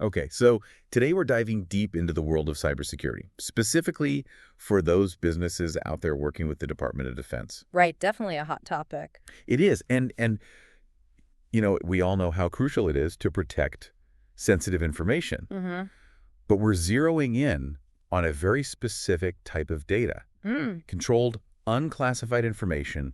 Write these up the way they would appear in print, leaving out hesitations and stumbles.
Okay, so today we're diving deep into the world of cybersecurity, specifically for those businesses out there working with the Department of Defense. Right, definitely a hot topic. It is, and we all know how crucial it is to protect sensitive information, Mm-hmm. but we're zeroing in on a very specific type of data, Mm. controlled unclassified information,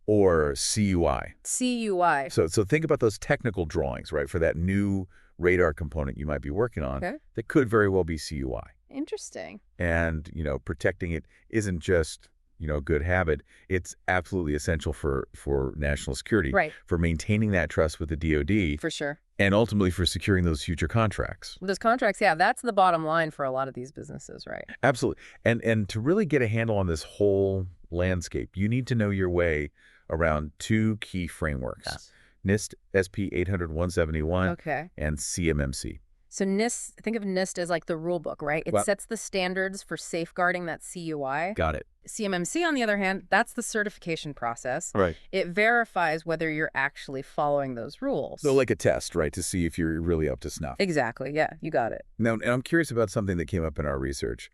or CUI. CUI. So think about those technical drawings, right, for that new radar component you might be working on Okay. that could very well be CUI. Interesting. And, protecting it isn't just, a good habit. It's absolutely essential for national security, Right, for maintaining that trust with the DoD, for sure. and ultimately for securing those future contracts. With those contracts, yeah, that's the bottom line for a lot of these businesses, right? Absolutely. And to really get a handle on this whole landscape, you need to know your way around two key frameworks, Yes. NIST SP 800-171 Okay. and CMMC. So NIST, think of NIST as like the rule book, right? It Well, sets the standards for safeguarding that CUI. got it. CMMC, on the other hand, that's the certification process. Right. It verifies whether you're actually following those rules. So like a test, right, to see if you're really up to snuff. Exactly. Yeah, you got it. Now, and I'm curious about something that came up in our research,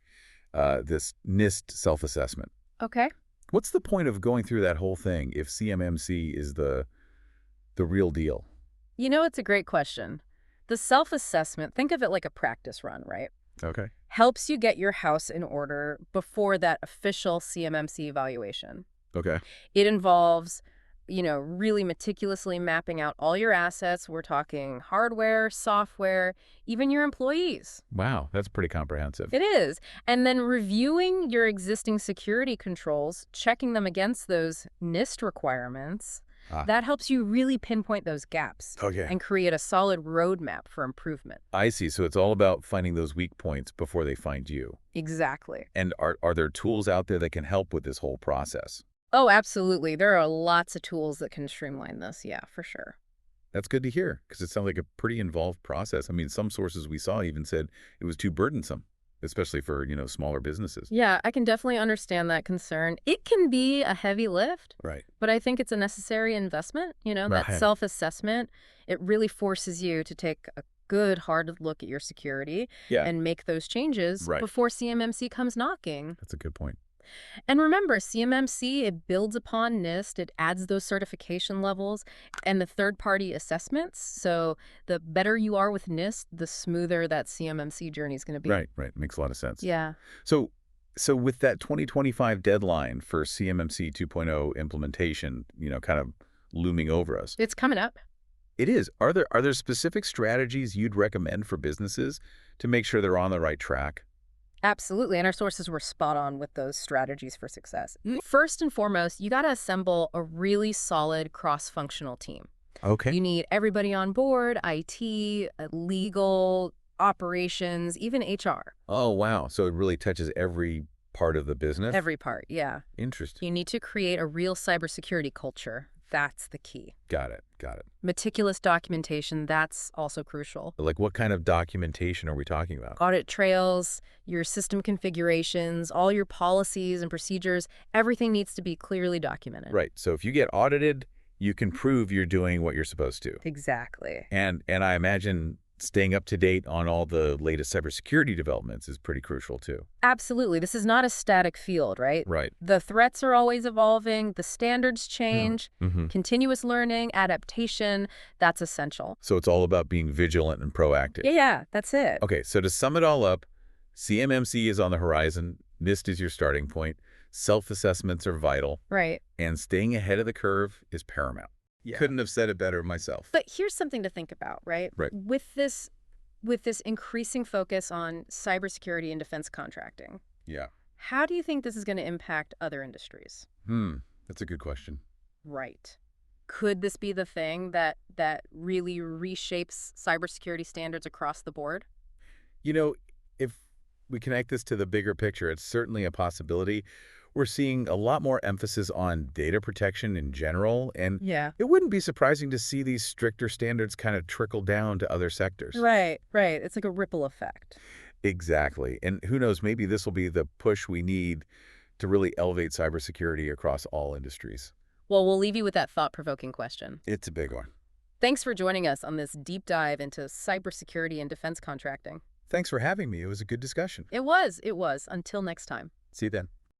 this NIST self-assessment. Okay. What's the point of going through that whole thing if CMMC is the real deal? It's a great question. The self-assessment, think of it like a practice run, right? Okay. Helps you get your house in order before that official CMMC evaluation. Okay. It involves, really meticulously mapping out all your assets. We're talking hardware, software, even your employees. Wow, that's pretty comprehensive. It is. And then reviewing your existing security controls, checking them against those NIST requirements. Ah, That helps you really pinpoint those gaps okay. and create a solid roadmap for improvement. I see. So it's all about finding those weak points before they find you. Exactly. And are there tools out there that can help with this whole process? Oh, absolutely. There are lots of tools that can streamline this. Yeah, for sure. That's good to hear because it sounds like a pretty involved process. I mean, some sources we saw even said it was too burdensome, especially for, smaller businesses. Yeah, I can definitely understand that concern. It can be a heavy lift, Right. but I think it's a necessary investment. That Right. self-assessment, it really forces you to take a good, hard look at your security Yeah. and make those changes Right. before CMMC comes knocking. That's a good point. And remember, CMMC, it builds upon NIST, it adds those certification levels and the third-party assessments. So the better you are with NIST, the smoother that CMMC journey is going to be. Right. Right. Makes a lot of sense. Yeah. So, so with that 2025 deadline for CMMC 2.0 implementation, kind of looming over us, It's coming up. it is. Are there specific strategies you'd recommend for businesses to make sure they're on the right track? Absolutely. And our sources were spot on with those strategies for success. First and foremost, you got to assemble a really solid cross-functional team. Okay. You need everybody on board, IT, legal, operations, even HR. Oh, wow. So it really touches every part of the business? Every part, yeah. Interesting. You need to create a real cybersecurity culture. That's the key. Got it. Got it. Meticulous documentation, that's also crucial. Like what kind of documentation are we talking about? Audit trails, your system configurations, all your policies and procedures, everything needs to be clearly documented. Right. So if you get audited, you can prove you're doing what you're supposed to. Exactly. And I imagine staying up to date on all the latest cybersecurity developments is pretty crucial too. Absolutely. This is not a static field, right? Right. The threats are always evolving, the standards change, Mm-hmm. continuous learning, adaptation, that's essential. So it's all about being vigilant and proactive. Yeah, that's it. Okay, so to sum it all up, CMMC is on the horizon, NIST is your starting point, self-assessments are vital, Right. and staying ahead of the curve is paramount. Yeah. Couldn't have said it better myself. But here's something to think about, right? Right. With this increasing focus on cybersecurity and defense contracting, Yeah. how do you think this is going to impact other industries? That's a good question. Right. Could this be the thing that really reshapes cybersecurity standards across the board? If we connect this to the bigger picture, it's certainly a possibility. We're seeing a lot more emphasis on data protection in general, and Yeah. it wouldn't be surprising to see these stricter standards kind of trickle down to other sectors. Right. It's like a ripple effect. Exactly. And who knows, maybe this will be the push we need to really elevate cybersecurity across all industries. Well, we'll leave you with that thought-provoking question. It's a big one. Thanks for joining us on this deep dive into cybersecurity and defense contracting. Thanks for having me. It was a good discussion. It was. Until next time. See you then.